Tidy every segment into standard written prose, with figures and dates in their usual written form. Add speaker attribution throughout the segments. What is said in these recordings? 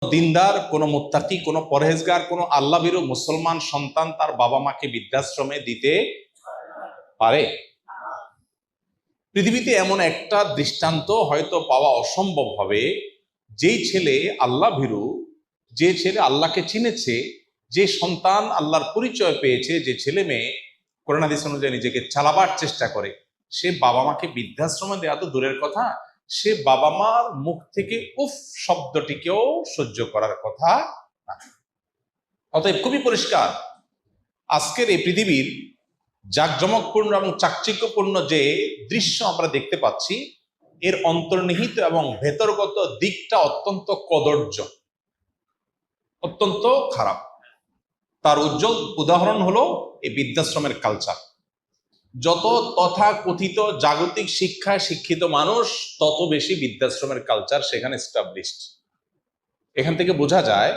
Speaker 1: দিনদার, কোন মুত্তাকি, কোন পরহেজগার, কোন আল্লাহ ভীরু মুসলমান সন্তান তার বাবা মাকে বৃদ্ধাশ্রমে দিতে পারে? পৃথিবীতে এমন একটা দৃষ্টান্ত হয়তো পাওয়া অসম্ভব হবে, যেই ছেলে আল্লাহ ভীরু, যে ছেলে আল্লাহকে চিনেছে, যে সন্তান আল্লাহর পরিচয় পেয়েছে, যে ছেলে মেয়ে কোরআন হাদিস অনুযায়ী নিজেকে চালাবার চেষ্টা করে, সে বাবা মাকে বৃদ্ধাশ্রমে দেওয়া তো দূরের কথা, সে বাবা মার মুখ থেকে উফ শব্দটিকেও সহ্য করার কথা না। অতএব খুবই পরিষ্কার, আজকের এই পৃথিবীর জাঁকজমকপূর্ণ এবং চাকচিক্যপূর্ণ যে দৃশ্য আমরা দেখতে পাচ্ছি, এর অন্তর্নিহিত এবং ভেতরগত দিকটা অত্যন্ত কদর্য, অত্যন্ত খারাপ। তার উজ্জ্বল উদাহরণ হলো এই বৃদ্ধাশ্রমের কালচার। যত তথাকথিত জাগতিক শিক্ষায় শিক্ষিত মানুষ, তত বেশি বৃদ্ধাশ্রমের কালচার সেখানে এস্টাবলিশড। এখান থেকে বোঝা যায়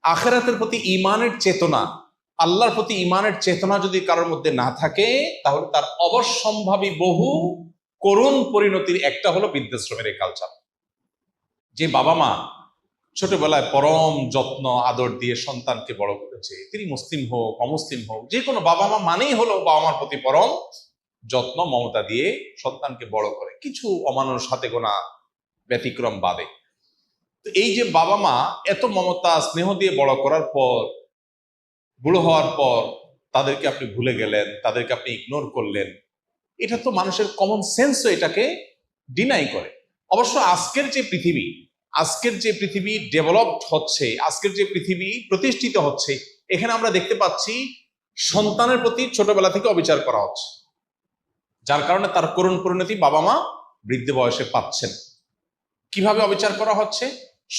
Speaker 1: আখিরাতের প্রতি ঈমানের চেতনা, আল্লাহর প্রতি ঈমানের চেতনা যদি কারোর মধ্যে না থাকে, তাহলে তার অবশ্যম্ভাবী বহু করুণ পরিণতির একটা হলো বৃদ্ধাশ্রমের এই কালচার। যে বাবা মা ছোটবেলায় পরম যত্ন আদর দিয়ে সন্তানকে বড় করেছে, তিনি মুসলিম হোক অমুসলিম হোক, যে কোনো বাবা মা মানেই হলো বাবা মার প্রতি পরম যত্ন মমতা দিয়ে সন্তানকে বড় করে, কিছু অমানুষ হাতে গোনা ব্যতিক্রম বাদে। তো এই যে বাবা মা এত মমতা স্নেহ দিয়ে বড় করার পর, বুড়ো হওয়ার পর তাদেরকে আপনি ভুলে গেলেন, তাদেরকে আপনি ইগনোর করলেন, এটা তো মানুষের কমন সেন্সও এটাকে ডিনাই করে। অবশ্য আজকের যে পৃথিবী ডেভেলপড হচ্ছে, আজকের যে পৃথিবী প্রতিষ্ঠিত হচ্ছে, এখানে আমরা দেখতে পাচ্ছি সন্তানের প্রতি ছোটবেলা থেকে অবিচার করা হচ্ছে, যার কারণে তার করুণ পরিণতি বাবা মা বৃদ্ধ বয়সে পাচ্ছেন। কিভাবে অবিচার করা হচ্ছে?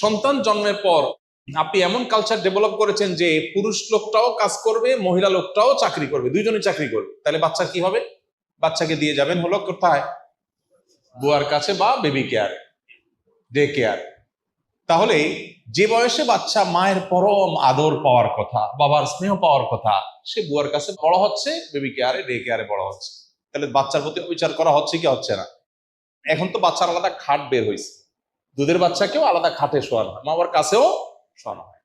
Speaker 1: সন্তান জন্মের পর আপনি এমন কালচার ডেভেলপ করেছেন যে পুরুষ লোকটাও কাজ করবে, মহিলা লোকটাও চাকরি করবে, দুইজনই চাকরি করবে। তাহলে বাচ্চা কি হবে? বাচ্চাকে দিয়ে যাবেন হলো কোথায়? বুয়ার কাছে বা বেবি কেয়ার, ডে কেয়ার। তাহলে যে বয়সে বাচ্চা মায়ের পরম আদর পাওয়ার কথা, বাবার স্নেহ পাওয়ার কথা, সে বুয়ার কাছে বড় হচ্ছে, বেবি কেয়ারে, ডে কেয়ারে বড় হচ্ছে। তাহলে বাচ্চার প্রতি বিচার করা হচ্ছে কি হচ্ছে না? এখন তো বাচ্চার আলাদা খাট বের হয়েছে, দুধের বাচ্চাকেও আলাদা খাটে শোয়ানো হয়, মা বাবার কাছেও শোয়ানো হয়।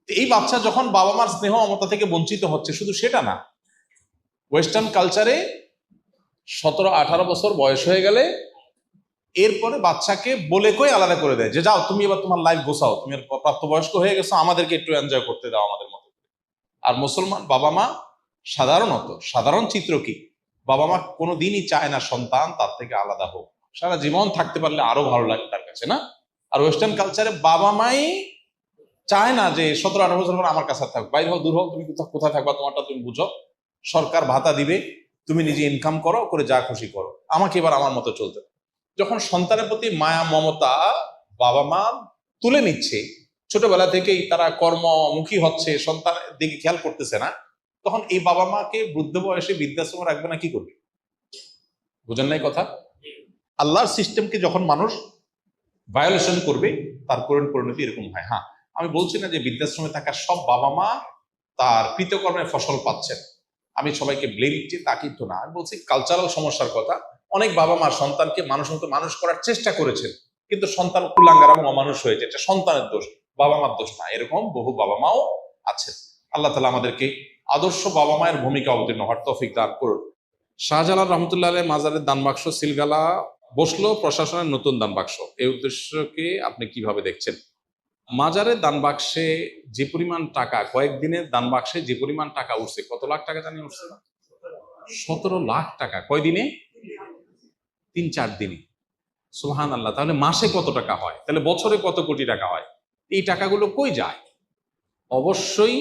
Speaker 1: এই বাচ্চা যখন বাবা মার স্নেহ মমতা থেকে বঞ্চিত হচ্ছে, শুধু সেটা না, ওয়েস্টার্ন কালচারে 17-18 বছর বয়স হয়ে গেলে এরপরে বাচ্চাকে বলে কই আলাদা করে দেয় যে যাও তুমি এবার তোমার লাইফ গোছাও, তুমি প্রাপ্তবয়স্ক হয়ে গেছো, আমাদেরকে একটু এনজয় করতে দাও আমাদের মতো। আর মুসলমান বাবা মা সাধারণ চিত্র কি, বাবা মা কোনোদিনই চায় না সন্তান তার থেকে আলাদা হোক, সারা জীবন থাকতে পারলে আরো ভালো লাগে তার কাছে, না? আর ওয়েস্টার্ন কালচারে বাবা মাই চায় না যে 17-18 বছর পর আমার কাছে থাক, বাইরে হোক দূর হোক, তুমি কোথায় থাকবা তোমারটা তুমি বুঝো, সরকার ভাতা দিবে, তুমি নিজে ইনকাম করো, করে যা খুশি করো, আমাকে এবার আমার মতো চলতে। যখন সন্তানের প্রতি মায়া মমতা বাবা মা তুলে নিচ্ছে, ছোটবেলা থেকেই তারা কর্মমুখী হচ্ছে, সন্তানের দিকে খেয়াল করতেছে না, তখন এই বাবা মাকে বৃদ্ধ বয়সে বৃদ্ধাশ্রমে রাখবে না কি করবে? বুঝেন নাই কথা? আল্লাহর সিস্টেমকে যখন মানুষ ভায়োলেশন করবে, তার করুণ পরিণতি এরকম হয়। হ্যাঁ, আমি বলছি না যে বৃদ্ধাশ্রমে থাকা সব বাবা মা তার কৃতকর্মের ফসল পাচ্ছেন, আমি সবাইকে ব্লেম দিচ্ছি তা কিন্তু না। আমি বলছি কালচারাল সমস্যার কথা। অনেক বাবা মা সন্তানকে মানুষ মতো মানুষ করার চেষ্টা করেছেন, কিন্তু সন্তান কুলাঙ্গার এবং অমানুষ হয়েছে, এটা সন্তানের দোষ, বাবা মার দোষ না। এরকম বহু বাবা মাও আছেন। আল্লাহ তাআলা আমাদেরকে আদর্শ বাবা মায়ের ভূমিকা অবতীর্ণ হওয়ার তৌফিক দান করুন। শাহজালাল রহমতুল্লাহ আলাইহির মাজারের দান বাক্স সিলগালা বসলো প্রশাসনের নতুন দান বাক্স, এই উদ্দেশ্যকে আপনি কিভাবে দেখছেন? মাজারের দান বাক্সে যে পরিমাণ টাকা, কয়েকদিনের দান বাক্সে যে পরিমাণ টাকা উঠছে, কত লাখ টাকা জানি উঠছে? 17 লাখ টাকা। কয়দিনে? 3-4 দিনে। সুবহানাল্লাহ। তাহলে মাসে কত টাকা হয়? তাহলে বছরে কত কোটি টাকা হয়? এই টাকাগুলো কই যায়? অবশ্যই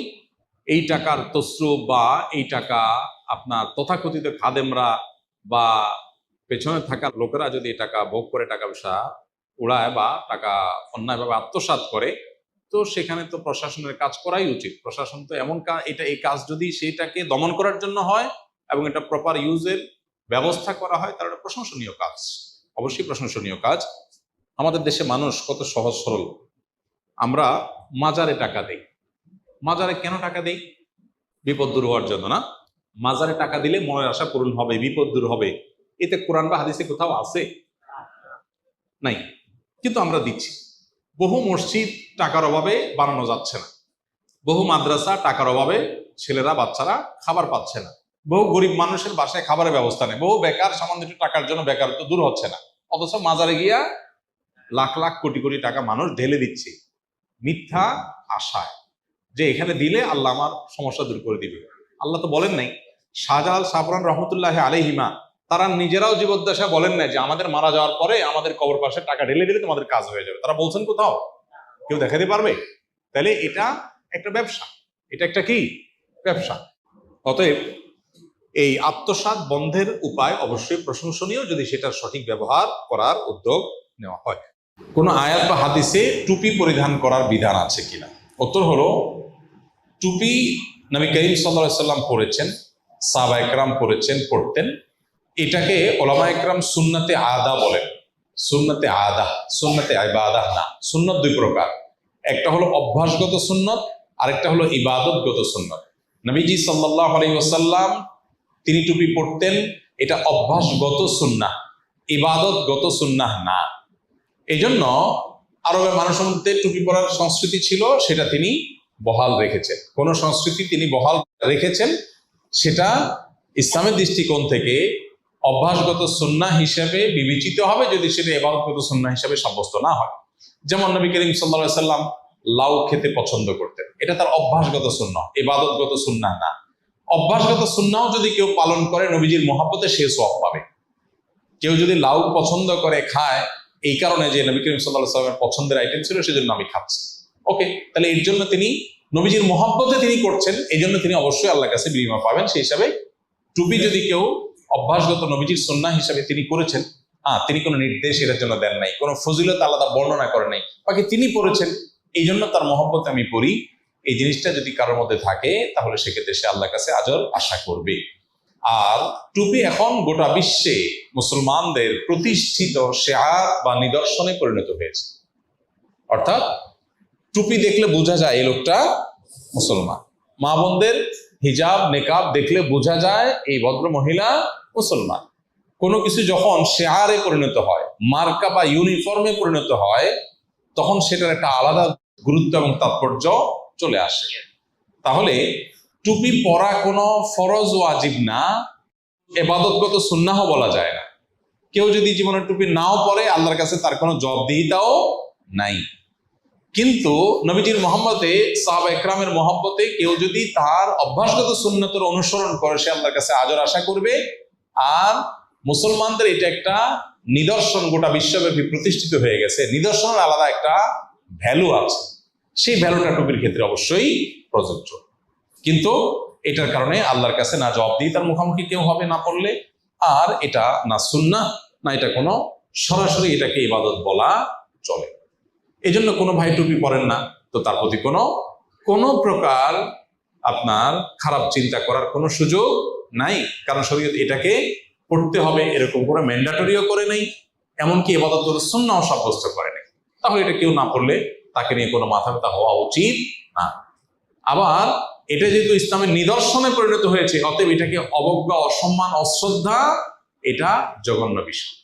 Speaker 1: এই টাকার তসরুপ বা এই টাকা আপনার তথাকথিত খাদেমরা বা পেছনে থাকা লোকেরা যদি টাকা ভোগ করে টাকা পয়সা উড়ায় বা টাকা অন্যায়ভাবে আত্মসাৎ করে, তো সেখানে তো প্রশাসনের কাজ করাই উচিত। প্রশাসন তো এমন এই কাজ যদি সেইটাকে দমন করার জন্য হয় এবং এটা প্রপার ইউজের ব্যবস্থা করা হয়, তাহলে এটা প্রশংসনীয় কাজ, অবশ্যই প্রশংসনীয় কাজ। আমাদের দেশে মানুষ কত সহজ সরল। আমরা মাজারে টাকা দেই। মাজারে কেন টাকা দেই? বিপদ দূর হওয়ার জন্য, না? মাজারে টাকা দিলে মনের আশা পূরণ হবে, বিপদ দূর হবে। এতে কোরআন বা হাদিসে কোথাও আছে? নাই, কিন্তু আমরা দিচ্ছি। বহু মসজিদ টাকার অভাবে বানানো যাচ্ছে না, বহু মাদ্রাসা টাকার অভাবে ছেলেরা বাচ্চারা খাবার পাচ্ছে না, বহু গরিব মানুষের বাসায় খাবারের ব্যবস্থা নেই, বহু বেকার সামান্য একটু টাকার জন্য বেকারত্ব দূর হচ্ছে না, অথচ মাজারে গিয়া লাখ লাখ কোটি কোটি টাকা মানুষ ঢেলে দিচ্ছে মিথ্যা আশায় যে এখানে দিলে আল্লাহ আমার সমস্যা দূর করে দিবে। আল্লাহ তো বলেন নাই। শাহজালাল সাবরান রহমতুল্লাহ আলাইহিমা তারা নিজেরাও জীবদ্দশা বলেন নাই যে আমাদের মারা যাওয়ার পরে আমাদের কবর পাশে টাকা ঢেলে দিলে তোমাদের কাজ হয়ে যাবে। তারা বলছেন কোথাও? কেউ দেখাতে পারবে? তাহলে এটা একটা ব্যবসা, এটা একটা কি ব্যবসা। অতএব এই আত্মসাৎ বন্ধের উপায় অবশ্যই প্রশংসনীয় যদি সেটার সঠিক ব্যবহার করার উদ্যোগ নেওয়া হয়। কোন আয়াত বা হাদিসে টুপি পরিধান করার বিধান আছে কিনা? উত্তর হলো, টুপি নবী করিম সাল্লাল্লাহু আলাইহি সাল্লাম পরেছেন, সাহাবা একরাম পরেছেন, পড়তেন। এটাকে ওলামা একরাম সুন্নতে আদা বলেন। সুন্নতে আদা, সুন্নতে ইবাদাহ না। সুন্নত দুই প্রকার, একটা হলো অভ্যাসগত সুন্নত, আরেকটা হলো ইবাদতগত সুন্নত। নবীজি সাল্লাল্লাহু আলাইহি ওয়াসাল্লাম তিনি টুপি পড়তেন, এটা অভ্যাসগত সুন্নাহ, ইবাদতগত সুন্নাহ না। এই জন্য আরবের মানুষের মধ্যে টুপি পরার সংস্কৃতি ছিল, সেটা তিনি বহাল রেখেছেন। কোন সংস্কৃতি তিনি বহাল রেখেছেন, সেটা ইসলামের দৃষ্টিকোণ থেকে অভ্যাসগত সুন্নাহ হিসেবে বিবেচিত হবে যদি সেটা ইবাদতগত সুন্নাহ হিসেবে সাব্যস্ত না হয়। যেমন নবী করিম সাল্লাল্লাহু আলাইহি সাল্লাম লাউ খেতে পছন্দ করতেন, এটা তার অভ্যাসগত সুন্নাহ, ইবাদতগত সুন্নাহ না। অভ্যাসগত সুন্নাহ যদি কেউ পালন করে নবীজির মহব্বতে সে সওয়াব পাবে। কেউ যদি লাউ পছন্দ করে খায় এই কারণে যে নবী করিম সাল্লাল্লাহু আলাইহি সাল্লামের পছন্দের আইটেম ছিল সেজন্য আমি খাচ্ছি, ওকে, তাহলে এর জন্য তিনি নবীজির মহব্বতে তিনি করছেন, এই জন্য তিনি অবশ্যই আল্লাহর কাছে বিনিময় পাবেন। সেই হিসাবে টুপি যদি কেউ অভ্যাসগত নবীজির সুন্নাহ হিসাবে তিনি করেছেন, তিনি কোনো নির্দেশ এর জন্য দেন নাই, কোনো ফজিলত আলাদা বর্ণনা করেন নাই, বাকি তিনি পড়েছেন এই জন্য তার মহব্বতে আমি পড়ি, এই জিনিসটা যদি কারোর মধ্যে থাকে তাহলে সেক্ষেত্রে সে আল্লাহর কাছে আজর আশা করবে। আর টুপি এখন গোটা বিশ্বে মুসলমানদের প্রতিষ্ঠিত শিআর বা নিদর্শনে পরিণত হয়েছে। অর্থাৎ টুপি দেখলে বোঝা যায় এই লোকটা মুসলমান। মা বোনদের হিজাব নেকাব দেখলে বোঝা যায় এই ভদ্র মহিলা মুসলমান। কোনো কিছু যখন শিআরে পরিণত হয়, মার্কা বা ইউনিফর্মে পরিণত হয়, তখন সেটার একটা আলাদা গুরুত্ব এবং তাৎপর্য চলে আসে। তাহলে টুপি পরা কোনো ফরজ ওয়াজিব না, ইবাদতগত সুন্নাহ বলা যায় না। কেউ যদি জীবনে টুপি নাও পরে আল্লাহর কাছে তার কোনো জবাবদিহিতাও নাই। কিন্তু নবীজির মহব্বতে, সাহাবা একরামের মহব্বতে কেউ যদি তার অভ্যাসগত সুন্নতের অনুসরণ করে সে আল্লাহর কাছে আজর আশা করবে। আর মুসলমানদের এটা একটা নিদর্শন, গোটা বিশ্বব্যাপী প্রতিষ্ঠিত হয়ে গেছে, নিদর্শনের আলাদা একটা ভ্যালু আছে, সেই ভ্যালুটা টুপির ক্ষেত্রে অবশ্যই প্রযোজ্য। কিন্তু এটার কারণে আল্লাহর কাছে না জবাবদিহিতার মুখোমুখি কেউ হবে না পড়লে, আর এটা না সুন্নাহ না এটা কোনো সরাসরি এটাকে ইবাদত বলা চলে। এই জন্য কোনো ভাই টুপি পরেন না তো তার প্রতি কোনো প্রকার আপনার খারাপ চিন্তা করার কোনো সুযোগ নাই, কারণ শরীয়ত এটাকে পড়তে হবে এরকম কোনো ম্যান্ডেটরিও করে নেই, এমনকি ইবাদতগত সুন্নাহ সাব্যস্ত করে নেই। তাহলে এটা কেউ না পড়লে তাকে নিয়ে কোনো মাথা ব্যথা হওয়া উচিত না। আবার এটা যেহেতু ইসলামের নিদর্শনে পরিণত হয়েছে, অতএব এটাকে অবজ্ঞা, অসম্মান, অশ্রদ্ধা এটা জঘন্য বিষয়।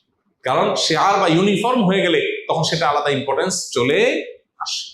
Speaker 1: কারণ শিআর বা ইউনিফর্ম হয়ে গেলে তখন সেটা আলাদা ইম্পর্টেন্স চলে আসে।